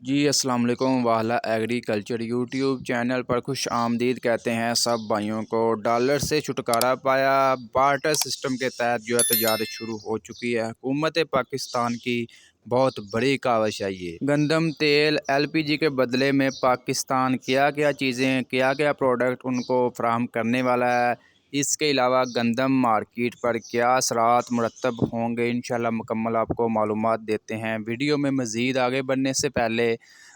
जी अस्सलाम वालेकुम। वाला एग्रीकल्चर यूट्यूब चैनल पर खुश आमदीद कहते हैं सब भाइयों को। डॉलर से छुटकारा पाया, बार्टर सिस्टम के तहत जो है तजारत शुरू हो चुकी है। हुकूमत पाकिस्तान की बहुत बड़ी काविश है ये। गंदम तेल LPG के बदले में पाकिस्तान क्या क्या चीज़ें, क्या क्या प्रोडक्ट उनको फराहम करने वाला है। इसके अलावा गंदम मार्केट पर क्या असरात मुरतब होंगे, इंशाल्लाह मुकम्मल आपको मालूमात देते हैं। वीडियो में मज़ीद आगे बढ़ने से पहले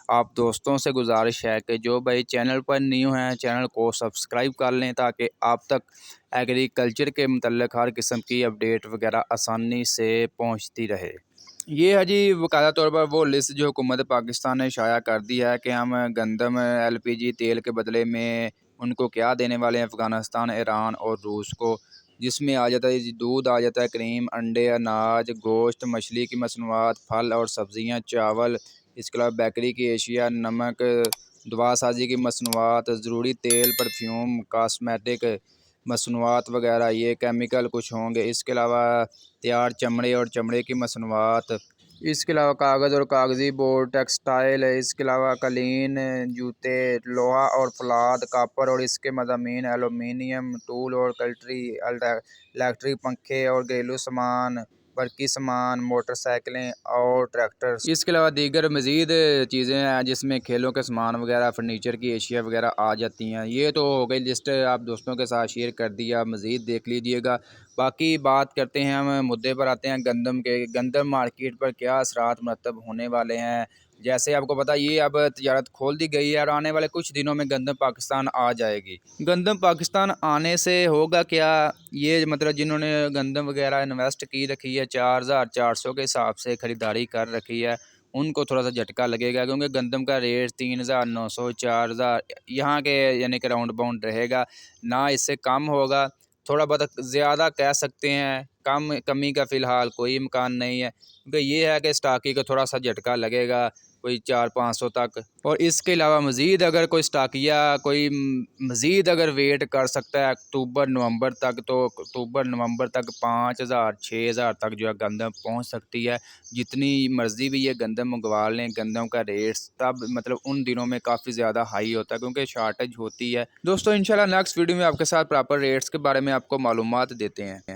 आप दोस्तों से गुजारिश है कि जो भाई चैनल पर न्यू हैं चैनल को सब्सक्राइब कर लें ताकि आप तक एग्रीकल्चर के मतलब हर किस्म की अपडेट वगैरह आसानी से पहुंचती रहे। ये है जी बाकायदा तौर पर वो लिस्ट जो हुकूमत पाकिस्तान ने शाया कर दी है कि हम गंदम LPG तेल के बदले में उनको क्या देने वाले हैं, अफ़गानिस्तान, ईरान और रूस को। जिसमें आ जाता है जी दूध, आ जाता है क्रीम, अंडे, अनाज, गोश्त, मछली की मसनूआत, फल और सब्ज़ियाँ, चावल, इसके अलावा बेकरी की एशिया, नमक, दवा साजी की मसनूआत, ज़रूरी तेल, परफ्यूम, कॉस्मेटिक मसनूआत वगैरह, ये केमिकल कुछ होंगे। इसके अलावा तैयार चमड़े और चमड़े की मसनूआत, इसके अलावा कागज़ और कागज़ी बोर्ड, टेक्सटाइल है, इसके अलावा कालीन, जूते, लोहा और फलाद, कापर और इसके मज़ामीन, एलुमिनियम, टूल और कल्ट्री, इलेक्ट्रिक पंखे और घरेलू सामान, बरकी सामान, मोटरसाइकिलें और ट्रैक्टर। इसके अलावा दीगर मज़ीद चीज़ें हैं जिसमें खेलों के सामान वगैरह, फर्नीचर की एशिया वगैरह आ जाती हैं। ये तो हो गई लिस्ट, आप दोस्तों के साथ शेयर कर दिया, मज़ीद देख लीजिएगा। बाकी बात करते हैं, हम मुद्दे पर आते हैं गंदम के। गंदम मार्केट पर क्या असरात मरतब होने वाले हैं। जैसे आपको पता ये अब तजारत खोल दी गई है और आने वाले कुछ दिनों में गंदम पाकिस्तान आ जाएगी। गंदम पाकिस्तान आने से होगा क्या, ये मतलब जिन्होंने गंदम वगैरह इन्वेस्ट की रखी है 4400 के हिसाब से ख़रीदारी कर रखी है, उनको थोड़ा सा झटका लगेगा क्योंकि गंदम का रेट 3900 4000 यहाँ के यानी कि राउंड बाउंड रहेगा, ना इससे कम होगा। थोड़ा बहुत ज़्यादा कह सकते हैं, कमी का फ़िलहाल कोई इम्कान नहीं है क्योंकि ये है कि स्टाकी को थोड़ा सा झटका लगेगा कोई 400-500 तक। और इसके अलावा मज़ीद अगर कोई स्टाकिया कोई मज़ीद अगर वेट कर सकता है अक्टूबर नवंबर तक, तो अक्टूबर नवंबर तक 5000 6000 तक जो है गंदम पहुंच सकती है। जितनी मर्ज़ी भी ये गंदम मंगवा लें, गंदम का रेट तब मतलब उन दिनों में काफ़ी ज़्यादा हाई होता है क्योंकि शार्टेज होती है। दोस्तों इंशाल्लाह नेक्स्ट वीडियो में आपके साथ प्रॉपर रेट्स के बारे में आपको मालूमात देते हैं।